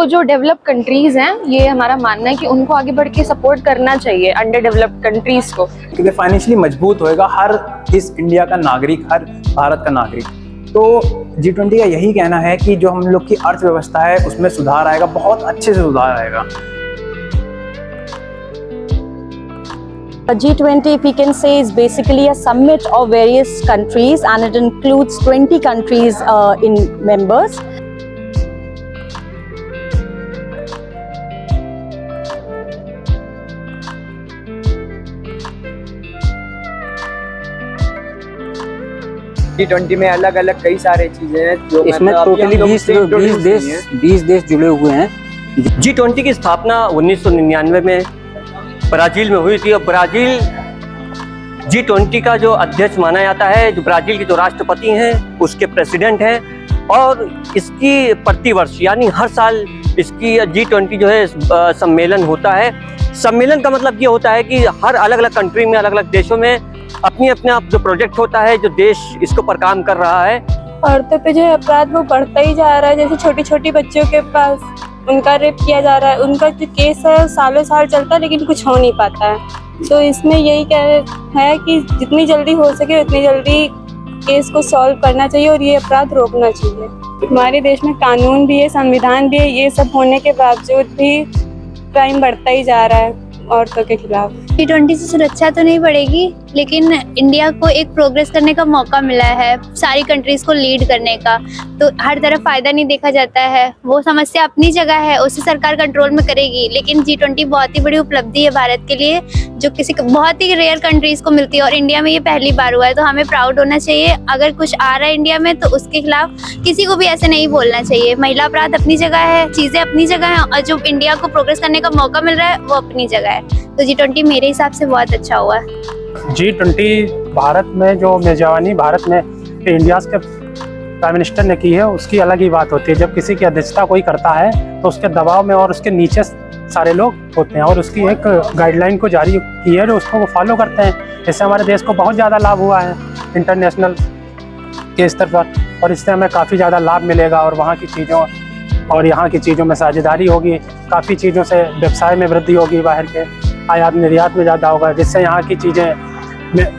तो जो develop countries हैं, ये हमारा मानना है कि उनको आगे बढ़ के सपोर्ट करना चाहिए अंडर डेवलप्ड कंट्रीज को, क्योंकि फाइनेंशियली मजबूत होएगा हर इस इंडिया का नागरिक, हर भारत का नागरिक। तो G20 का यही कहना है कि जो हम लोग की अर्थव्यवस्था है उसमें सुधार आएगा, बहुत अच्छे से सुधार आएगा। G20, if we can say, is basically a summit of various countries, and it includes 20 countries in members. G20 में अलग अलग कई सारे चीजें हैं जो इसमें टोटली 20 देश जुड़े हुए हैं। G20 की स्थापना 1999 में ब्राजील में हुई थी और ब्राजील G20 का जो अध्यक्ष माना जाता है, जो ब्राजील के जो राष्ट्रपति हैं उसके प्रेसिडेंट हैं, और इसकी प्रतिवर्ष यानी हर साल इसकी G20 जो है सम्मेलन होता है। सम्मेलन का मतलब ये होता है कि हर अलग अलग कंट्री में, अलग अलग देशों में अपनी अपना जो प्रोजेक्ट होता है, जो देश इसके ऊपर काम कर रहा है। औरतों पे जो है अपराध वो बढ़ता ही जा रहा है। जैसे छोटी छोटी बच्चियों के पास उनका रेप किया जा रहा है, उनका जो केस है सालों साल चलता है लेकिन कुछ हो नहीं पाता है। तो इसमें यही कह है कि जितनी जल्दी हो सके उतनी जल्दी केस को सॉल्व करना चाहिए और ये अपराध रोकना चाहिए। हमारे देश में कानून भी है, संविधान भी है, ये सब होने के बावजूद भी क्राइम बढ़ता ही जा रहा है औरतों के खिलाफ। G20 से सुरक्षा तो नहीं बढ़ेगी, लेकिन इंडिया को एक प्रोग्रेस करने का मौका मिला है, सारी कंट्रीज को लीड करने का। तो हर तरफ फायदा नहीं देखा जाता है, वो समस्या अपनी जगह है, उसे सरकार कंट्रोल में करेगी। लेकिन G20 बहुत ही बड़ी उपलब्धि है भारत के लिए, जो किसी बहुत ही रेयर कंट्रीज को मिलती है, और इंडिया में ये पहली बार हुआ है। तो हमें प्राउड होना चाहिए। अगर कुछ आ रहा है इंडिया में तो उसके खिलाफ किसी को भी ऐसे नहीं बोलना चाहिए। महिला अपराध अपनी जगह है, चीजें अपनी जगह है, और जो इंडिया को प्रोग्रेस करने का मौका मिल रहा है वो अपनी जगह है। तो G20 मेरे हिसाब से बहुत अच्छा हुआ है। G20 भारत में जो मेजबानी भारत में इंडिया के प्राइम मिनिस्टर ने की है, उसकी अलग ही बात होती है। जब किसी की अध्यक्षता कोई करता है तो उसके दबाव में और उसके नीचे सारे लोग होते हैं, और उसकी एक गाइडलाइन को जारी की है जो उसको वो फॉलो करते हैं। इससे हमारे देश को बहुत ज़्यादा लाभ हुआ है इंटरनेशनल के स्तर पर, और इससे हमें काफ़ी ज़्यादा लाभ मिलेगा। और वहाँ की चीज़ों और यहाँ की चीज़ों में साझेदारी होगी, काफ़ी चीज़ों से व्यवसाय में वृद्धि होगी, बाहर के आयात निर्यात में ज़्यादा होगा, जिससे यहाँ की चीज़ें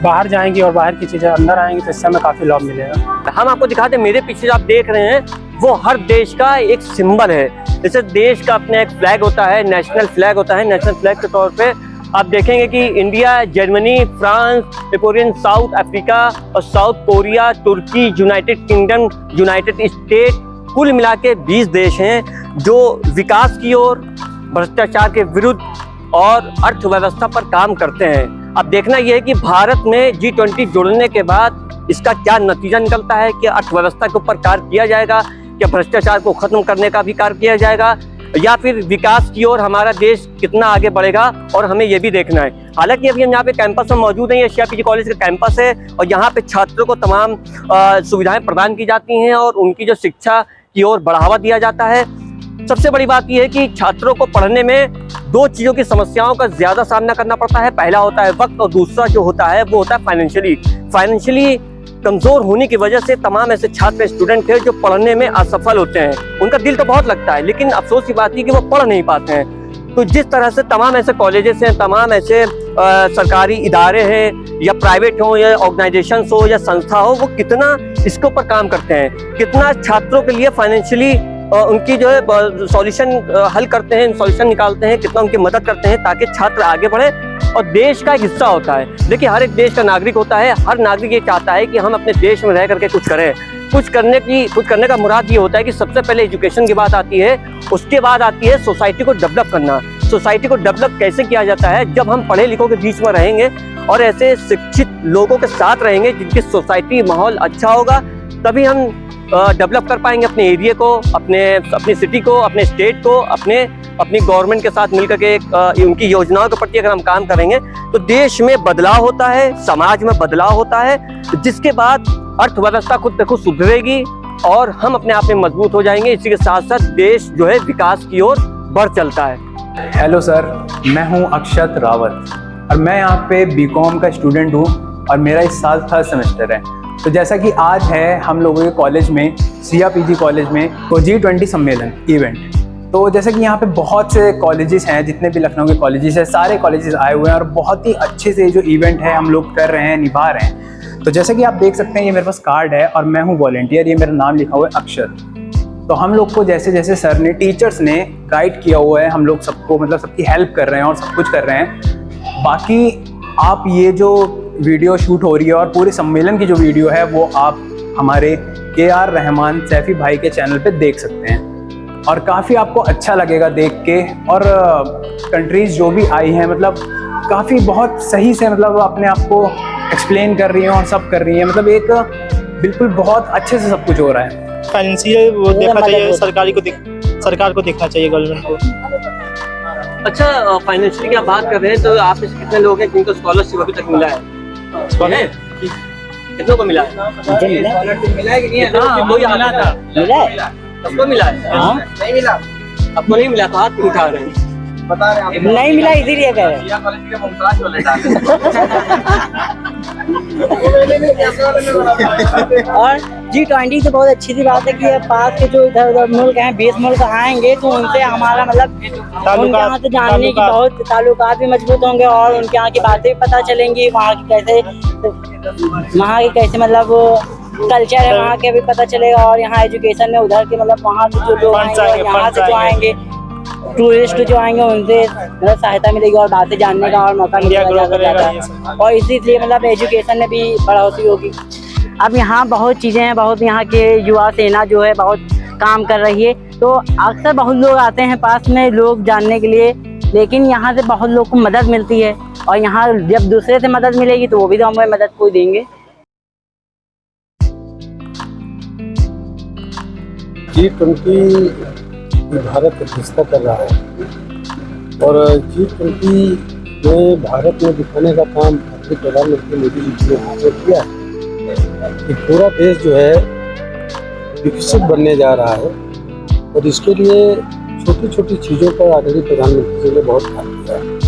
बाहर जाएंगी और बाहर की चीज़ें अंदर आएंगी, तो इससे हमें काफ़ी लाभ मिलेगा। हम आपको दिखाते हैं, मेरे पीछे जो आप देख रहे हैं वो हर देश का एक सिंबल है। जैसे देश का अपना एक फ्लैग होता है, नेशनल फ्लैग होता है। नेशनल फ्लैग के तौर पे आप देखेंगे कि India, Germany, France, European, south Africa और साउथ कोरिया, तुर्की, यूनाइटेड किंगडम, यूनाइटेड स्टेट, कुल मिला के 20 देश हैं जो विकास की ओर, भ्रष्टाचार के विरुद्ध और अर्थव्यवस्था पर काम करते हैं। अब देखना यह है कि भारत में G20 जुड़ने के बाद इसका क्या नतीजा निकलता है। कि अर्थव्यवस्था के ऊपर कार्य किया जाएगा, क्या भ्रष्टाचार को खत्म करने का भी कार्य किया जाएगा, या फिर विकास की ओर हमारा देश कितना आगे बढ़ेगा, और हमें यह भी देखना है। हालांकि अभी हम यहाँ पे कैंपस में मौजूद हैं, ये CRPG कॉलेज का कैंपस है, और यहाँ पे छात्रों को तमाम सुविधाएं प्रदान की जाती हैं और उनकी जो शिक्षा की ओर बढ़ावा दिया जाता है। सबसे बड़ी बात यह है कि छात्रों को पढ़ने में 2 चीज़ों की समस्याओं का ज़्यादा सामना करना पड़ता है। पहला होता है वक्त, और दूसरा जो होता है वो होता है फाइनेंशियली कमज़ोर होने की वजह से तमाम ऐसे छात्र, स्टूडेंट हैं जो पढ़ने में असफल होते हैं। उनका दिल तो बहुत लगता है, लेकिन अफसोस की बात है कि वो पढ़ नहीं पाते हैं। तो जिस तरह से तमाम ऐसे कॉलेजेस हैं, तमाम ऐसे सरकारी इदारे हैं, या प्राइवेट हो, या ऑर्गेनाइजेशंस हो, या संस्था हो, वो कितना इसके ऊपर काम करते हैं, कितना छात्रों के लिए फाइनेंशियली उनकी जो है सॉल्यूशन हल करते हैं, सॉल्यूशन निकालते हैं, कितना उनकी मदद करते हैं ताकि छात्र आगे बढ़े और देश का एक हिस्सा होता है। देखिए, हर एक देश का नागरिक होता है, हर नागरिक ये चाहता है कि हम अपने देश में रह करके कुछ करें। कुछ करने का मुराद ये होता है कि सबसे पहले एजुकेशन की बात आती है, उसके बाद आती है सोसाइटी को डेवलप करना। सोसाइटी को डेवलप कैसे किया जाता है? जब हम पढ़े लिखों के बीच में रहेंगे और ऐसे शिक्षित लोगों के साथ रहेंगे जिनकी सोसाइटी माहौल अच्छा होगा, तभी हम डेवलप कर पाएंगे अपने एरिया को, अपनी सिटी को, अपने स्टेट को, अपनी गवर्नमेंट के साथ मिलकर के उनकी योजनाओं के प्रति अगर हम काम करेंगे तो देश में बदलाव होता है, समाज में बदलाव होता है, जिसके बाद अर्थव्यवस्था खुद ब खुद सुधरेगी और हम अपने आप में मजबूत हो जाएंगे। इसी के साथ साथ देश जो है विकास की ओर बढ़ चलता है। हेलो सर, मैं हूं अक्षत रावत और मैं यहाँ पे बीकॉम का स्टूडेंट हूँ और मेरा इस साल 3rd सेमेस्टर है। तो जैसा कि आज है हम लोगों के कॉलेज में, CRPG कॉलेज में, तो G20 सम्मेलन इवेंट, तो जैसे कि यहाँ पे बहुत से कॉलेजेस हैं, जितने भी लखनऊ के कॉलेजेस हैं, सारे कॉलेजेस आए हुए हैं और बहुत ही अच्छे से जो इवेंट है हम लोग कर रहे हैं, निभा रहे हैं। तो जैसे कि आप देख सकते हैं, ये मेरे पास कार्ड है और मैं हूँ वॉलंटियर, ये मेरा नाम लिखा हुआ है अक्षर। तो हम लोग को जैसे जैसे सर ने, टीचर्स ने गाइड किया हुआ है, हम लोग सबको मतलब सबकी हेल्प कर रहे हैं और सब कुछ कर रहे हैं। बाकी आप ये जो वीडियो शूट हो रही है और पूरे सम्मेलन की जो वीडियो है वो आप हमारे KR रहमान सैफी भाई के चैनल पे देख सकते हैं और काफ़ी आपको अच्छा लगेगा देख के। और कंट्रीज़ जो भी आई हैं मतलब काफ़ी बहुत सही से मतलब अपने आप को एक्सप्लेन कर रही हैं और सब कर रही हैं, मतलब एक बिल्कुल बहुत अच्छे से सब कुछ हो रहा है। फाइनेंशियल वो देखना चाहिए, सरकार को देखना चाहिए, गवर्नमेंट को। अच्छा, फाइनेंशियली की आप बात कर रहे हैं, तो आप में से कितने लोग हैं जिनको स्कॉलरशिप अभी तक मिला है? कितनों को मिला है? मिला है कि नहीं? हाँ, कोई मिला था, मिला है, सबको मिला है। नहीं मिला, आपको नहीं मिला तो हाथ क्यों उठा रहे हैं? बता रहे हैं नहीं मिला इसीलिए कह रहे हैं। कॉलेज के मुमताज वाले डाले। और G20 तो बहुत अच्छी सी बात है कि ये पास के जो इधर उधर मुल्क हैं, 20 मुल्क आएंगे तो उनसे हमारा मतलब उनके यहाँ से जानने की बहुत ताल्लुकात भी मजबूत होंगे और उनके यहाँ की बातें भी पता चलेंगी, वहाँ की कैसे मतलब कल्चर है वहाँ के भी पता चलेगा। और यहाँ एजुकेशन में उधर के मतलब वहाँ के जो लोग आएंगे और यहाँ से जो आएंगे टूरिस्ट जो आएंगे उनसे मतलब सहायता मिलेगी और बातें जानने का और मौका मिलेगा ज़्यादा। और इसीलिए मतलब एजुकेशन में भी बढ़ोतरी होगी। अब यहाँ बहुत चीज़ें हैं, बहुत यहाँ के युवा सेना जो है बहुत काम कर रही है, तो अक्सर बहुत लोग आते हैं पास में लोग जानने के लिए, लेकिन यहाँ से बहुत लोग को मदद मिलती है और यहाँ जब दूसरे से मदद मिलेगी तो वो भी तो हमें मदद को देंगे। G20 भारत अध्यक्षता कर रहा है और G20 में भारत में दिखाने का काम भारतीय प्रधानमंत्री मोदी जी ने किया है कि पूरा देश जो है विकसित बनने जा रहा है और इसके लिए छोटी छोटी चीज़ों पर आदरणीय प्रधानमंत्री जी ने बहुत काम किया है।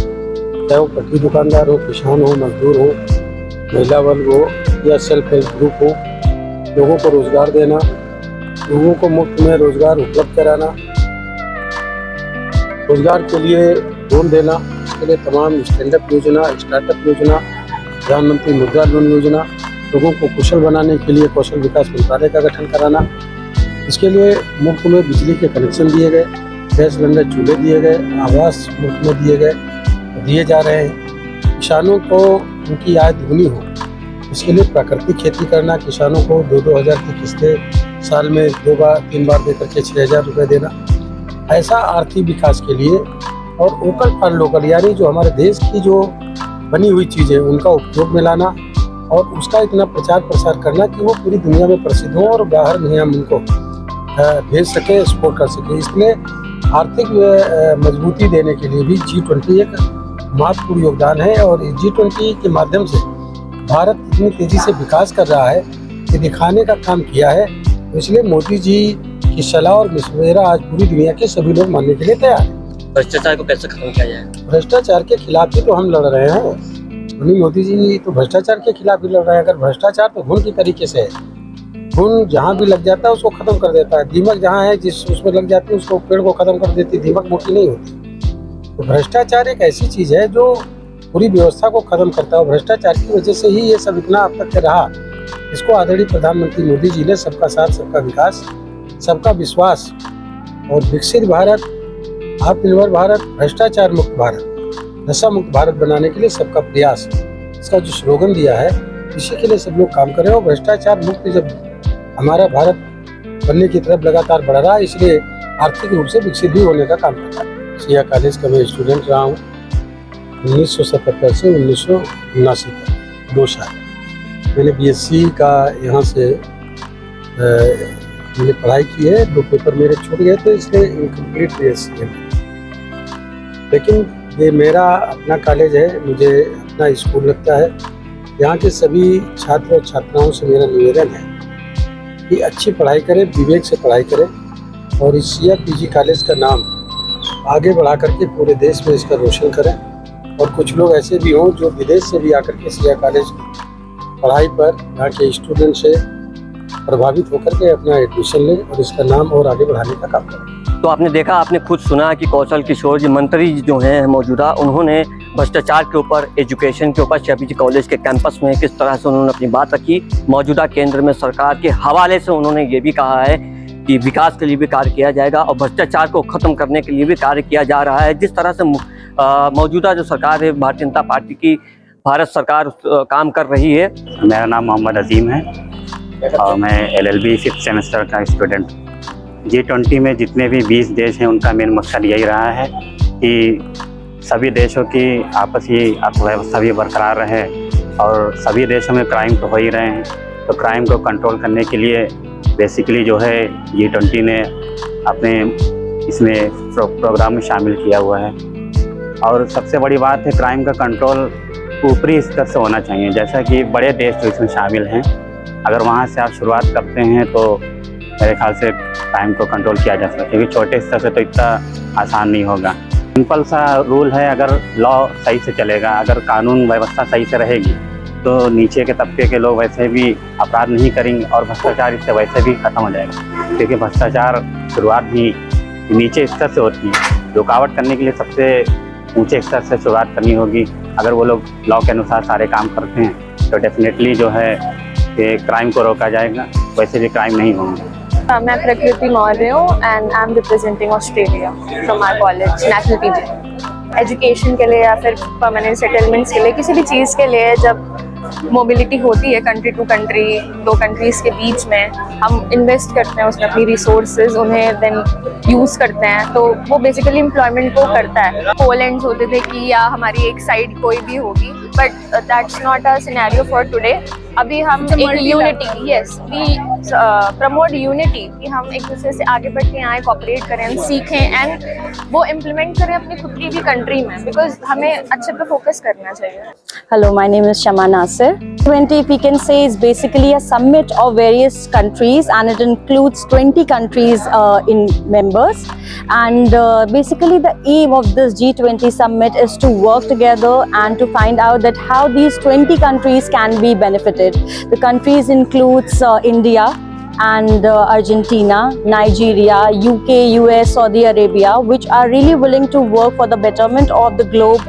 चाहे वो पटरी दुकानदार हो, किसान हो, मजदूर हो, महिला वर्ग हो या सेल्फ हेल्प ग्रुप हो, लोगों को रोजगार देना, लोगों को मुफ्त में रोजगार उपलब्ध कराना, रोजगार के लिए लोन देना, इसके लिए तमाम स्टैंडअप योजना, स्टार्टअप योजना, प्रधानमंत्री मुद्रा लोन योजना, लोगों को कुशल बनाने के लिए कौशल विकास मंत्रालय का गठन कराना, इसके लिए मुफ्त में बिजली के कनेक्शन दिए गए, गैस सिलेंडर चूल्हे दिए गए, आवास मुफ्त में दिए जा रहे हैं। किसानों को उनकी आय दुगनी हो, इसके लिए प्राकृतिक खेती करना, किसानों को 2-2 हज़ार की किस्तें साल में 2-3 बार दे करके 6,000 रुपये देना, ऐसा आर्थिक विकास के लिए। और वोकल फॉर लोकल यानी जो हमारे देश की जो बनी हुई चीज़ें उनका उपयोग में लाना और उसका इतना प्रचार प्रसार करना कि वो पूरी दुनिया में प्रसिद्ध हो और बाहर में हम उनको भेज सके, एक्सपोर्ट कर सके। इसलिए आर्थिक मजबूती देने के लिए भी G20 एक महत्वपूर्ण योगदान है और G20 के माध्यम से भारत इतनी तेज़ी से विकास कर रहा है कि दिखाने का काम किया है। इसलिए मोदी जी की सलाह और मशवरा आज पूरी दुनिया के सभी लोग मानने के लिए तैयार हैं। भ्रष्टाचार को कैसे खत्म किया जाए? भ्रष्टाचार के खिलाफ भी तो हम लड़ रहे हैं। मोदी जी तो भ्रष्टाचार के खिलाफ भी लड़ रहे हैं। अगर भ्रष्टाचार तो घुन की तरीके से है, घुन जहाँ भी लग जाता है उसको खत्म कर देता है। दीमक जहाँ है जिस उसमें लग जाती है उसको पेड़ को खत्म कर देती है, दीमक मोटी नहीं होती। तो भ्रष्टाचार एक ऐसी चीज़ है जो पूरी व्यवस्था को खत्म करता है। भ्रष्टाचार की वजह से ही ये सब इतना अब तक रहा। इसको आदरणीय प्रधानमंत्री मोदी जी ने सबका साथ, सबका विकास, सबका विश्वास और विकसित भारत, आत्मनिर्भर भारत, भ्रष्टाचार मुक्त भारत, नशा मुक्त भारत बनाने के लिए सबका प्रयास, इसका जो स्लोगन दिया है इसी के लिए सब लोग काम कर रहे हैं। और भ्रष्टाचार मुक्त जब हमारा भारत बनने की तरफ लगातार बढ़ रहा है, इसलिए आर्थिक रूप से विकसित भी होने का काम कर रहा है। सिया कॉलेज का मैं स्टूडेंट रहा हूँ 1977 से 1979 तक 2 साल। मैंने BSc का यहाँ से मैंने पढ़ाई की है। 2 पेपर मेरे छूट गए थे, इसलिए इनकम्प्लीट BSc है। लेकिन ये मेरा अपना कॉलेज है, मुझे अपना स्कूल लगता है। यहाँ के सभी छात्र और छात्राओं से मेरा निवेदन है कि अच्छी पढ़ाई करें, विवेक से पढ़ाई करें और इस सिया PG कॉलेज का नाम आगे बढ़ा करके पूरे देश में इसका रोशन करें। और कुछ लोग ऐसे भी हों जो विदेश से भी आकर के सिया कॉलेज पढ़ाई पर यहाँ के स्टूडेंट से प्रभावित होकर के अपना एडमिशन लें और इसका नाम और आगे बढ़ाने का काम करें। तो आपने देखा, आपने खुद सुना कि कौशल किशोर जी मंत्री जो हैं मौजूदा, उन्होंने भ्रष्टाचार के ऊपर, एजुकेशन के ऊपर CRPG कॉलेज के कैंपस में किस तरह से उन्होंने अपनी बात रखी। मौजूदा केंद्र में सरकार के हवाले से उन्होंने ये भी कहा है कि विकास के लिए भी कार्य किया जाएगा और भ्रष्टाचार को ख़त्म करने के लिए भी कार्य किया जा रहा है। जिस तरह से मौजूदा जो सरकार है, भारतीय जनता पार्टी की भारत सरकार काम कर रही है। मेरा नाम मोहम्मद अजीम है और मैं LLB 5th सेमेस्टर का स्टूडेंट। G20 में जितने भी 20 देश हैं, उनका मेन मकसद यही रहा है कि सभी देशों की आपसी अर्थव्यवस्था भी बरकरार रहे और सभी देशों में क्राइम तो हो ही रहे हैं, तो क्राइम को कंट्रोल करने के लिए बेसिकली जो है G20 ने अपने इसमें प्रोग्राम में शामिल किया हुआ है। और सबसे बड़ी बात है, क्राइम का कंट्रोल ऊपरी स्तर से होना चाहिए, जैसा कि बड़े देश जो इसमें शामिल हैं, अगर वहाँ से आप शुरुआत करते हैं तो मेरे ख्याल से क्राइम को कंट्रोल किया जा सकता है, क्योंकि छोटे स्तर से तो इतना आसान नहीं होगा। सिंपल सा रूल है, अगर लॉ सही से चलेगा, अगर कानून व्यवस्था सही से रहेगी तो नीचे के तबके के लोग वैसे भी अपराध नहीं करेंगे और भ्रष्टाचार इससे वैसे भी खत्म हो जाएगा, क्योंकि भ्रष्टाचार शुरुआत भी नीचे स्तर से होती है। रुकावट करने के लिए सबसे ऊंचे स्तर से शुरुआत करनी होगी। अगर वो लोग लॉ के अनुसार सारे काम करते हैं तो डेफिनेटली जो है कि क्राइम को रोका जाएगा, वैसे भी क्राइम नहीं होंगे। मैं प्रकृति मौर्य हूँ and I am representing Australia from my college national PG। Education के लिए या फिर परमानेंट सेटलमेंट्स के लिए, किसी भी चीज़ के लिए जब मोबिलिटी होती है कंट्री टू कंट्री, दो कंट्रीज़ के बीच में, हम इन्वेस्ट करते हैं उसमें अपनी रिसोर्सेज, उन्हें देन यूज़ करते हैं, तो वो बेसिकली एम्प्लॉयमेंट को करता है। पोलैंड होते थे कि या हमारी एक साइड कोई भी होगी, but that's not a scenario for today. अभी हम एक unity, yes we promote unity, कि हम एक दूसरे से आगे बढ़ के आए, कोऑपरेट करें, हम सीखें एंड वो इम्प्लीमेंट करें अपनी खुद की भी कंट्री में, बिकॉज हमें अच्छे पे फोकस करना चाहिए। Hello, my name is Shama Nasir. G20, we can say, is basically a summit of various countries, and it includes 20 countries in members. And basically the aim of this G20 summit is to work together and to find out that how these 20 countries can be benefited. The countries includes India and Argentina, Nigeria, UK, US, Saudi Arabia, which are really willing to work for the betterment of the globe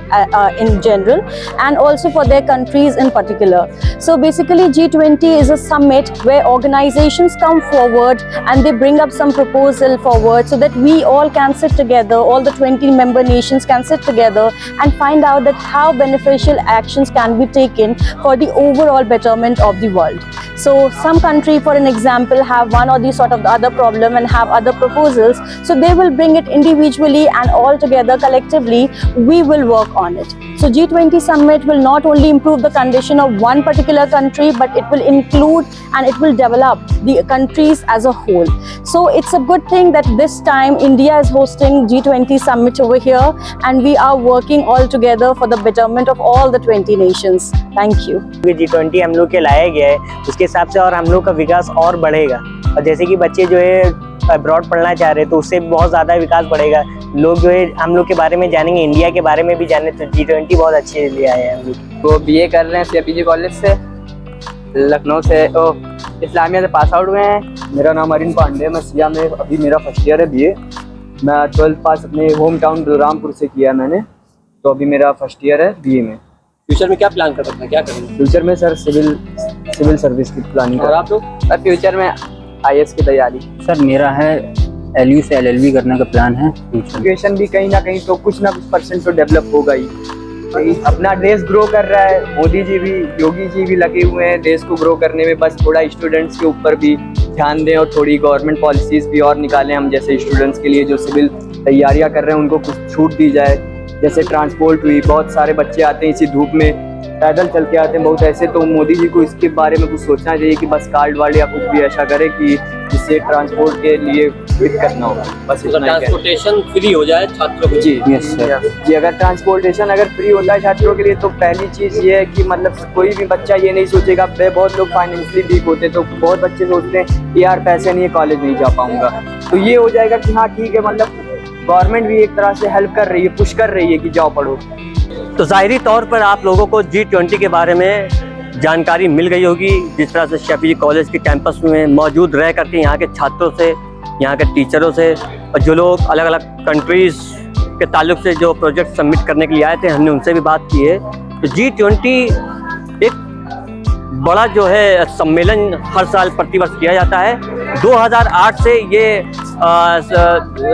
in general and also for their countries in particular. So basically G20 is a summit where organizations come forward and they bring up some proposal forward so that we all can sit together, all the 20 member nations can sit together and find out that how beneficial actions can be taken for the overall betterment of the world. So some country, for an example, have one or the sort of the other problem and have other proposals, so they will bring it individually and all together collectively we will work on it. So G20 summit will not only improve the condition of one particular country, but it will include and it will develop the countries as a whole. So it's a good thing that this time India is hosting G20 summit over here and we are working all together for the betterment of all the 20 nations. Thank you. G20 हम लोग के लाया गया है, उसके हिसाब से और हम लोग का विकास और बढ़ेगा। और जैसे कि बच्चे जो है अब्रॉड पढ़ना चाह रहे हैं तो उससे बहुत ज़्यादा विकास बढ़ेगा। लोग जो है हम लोग के बारे में जानेंगे, इंडिया के बारे में भी जाने, तो G20 बहुत अच्छे लिए आए हैं हम लोग। वो BA कर रहे हैं CRPG कॉलेज से, लखनऊ से, इस्लामिया से पास आउट हुए हैं। मेरा नाम अरिन पांडे, मैं सिया में अभी मेरा फर्स्ट ईयर है BA। मैं 12th पास अपने होम टाउन बलरामपुर से किया मैंने, तो अभी मेरा फर्स्ट ईयर है BA में। फ्यूचर में क्या प्लान कर रहे हैं, क्या करेंगे? फ्यूचर में सर सिविल सर्विस की प्लानिंग। और आप लोग? फ्यूचर में IAS की तैयारी। सर मेरा है LU से LLB करने का प्लान है। एजुकेशन भी कहीं ना कहीं तो कुछ ना कुछ % तो डेवलप होगा ही। अपना देश ग्रो कर रहा है, मोदी जी भी, योगी जी भी लगे हुए हैं देश को ग्रो करने में। बस थोड़ा स्टूडेंट्स के ऊपर भी ध्यान दें और थोड़ी गवर्नमेंट पॉलिसीज भी और निकालें। हम जैसे स्टूडेंट्स के लिए जो सिविल तैयारियां कर रहे हैं उनको कुछ छूट दी जाए। जैसे ट्रांसपोर्ट हुई, बहुत सारे बच्चे आते हैं इसी धूप में, पैदल चल के आते हैं बहुत ऐसे, तो मोदी जी को इसके बारे में कुछ सोचना चाहिए कि बस कार्ड वार्ड या कुछ भी ऐसा करे कि जिससे ट्रांसपोर्ट के लिए दिक्कत ना हो। बस ट्रांसपोर्टेशन फ्री हो जाए छात्रों को। जी जी, अगर ट्रांसपोर्टेशन अगर फ्री होता है छात्रों के लिए तो पहली चीज़ ये है कि मतलब कोई भी बच्चा ये नहीं सोचेगा। बहुत लोग फाइनेंशियली वीक होते तो बहुत बच्चे सोचते हैं कि यार पैसे नहीं है, कॉलेज नहीं जा पाऊंगा। तो ये हो जाएगा कि हाँ ठीक है, मतलब गवर्नमेंट भी एक तरह से हेल्प कर रही है, पुश कर रही है कि जाओ पढ़ो। तो ज़ाहिरी तौर पर आप लोगों को G20 के बारे में जानकारी मिल गई होगी, जिस तरह से CRPG कॉलेज के कैंपस में मौजूद रह करके यहाँ के छात्रों से यहाँ के टीचरों से, और जो लोग अलग अलग कंट्रीज़ के ताल्लुक से जो प्रोजेक्ट सबमिट करने के लिए आए थे, हमने उनसे भी बात की है। तो G20 एक बड़ा जो है सम्मेलन हर साल प्रतिवर्ष किया जाता है। 2008 से ये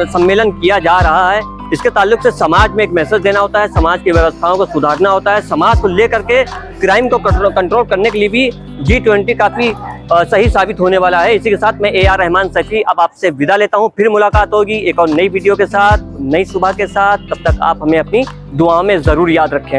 सम्मेलन किया जा रहा है। इसके ताल्लुक से समाज में एक मैसेज देना होता है, समाज की व्यवस्थाओं को सुधारना होता है, समाज को लेकर के क्राइम को कंट्रोल करने के लिए भी G20 काफ़ी सही साबित होने वाला है। इसी के साथ मैं AR रहमान सैफी अब आपसे विदा लेता हूं। फिर मुलाकात होगी एक और नई वीडियो के साथ, नई सुबह के साथ। तब तक आप हमें अपनी दुआओं में ज़रूर याद रखें।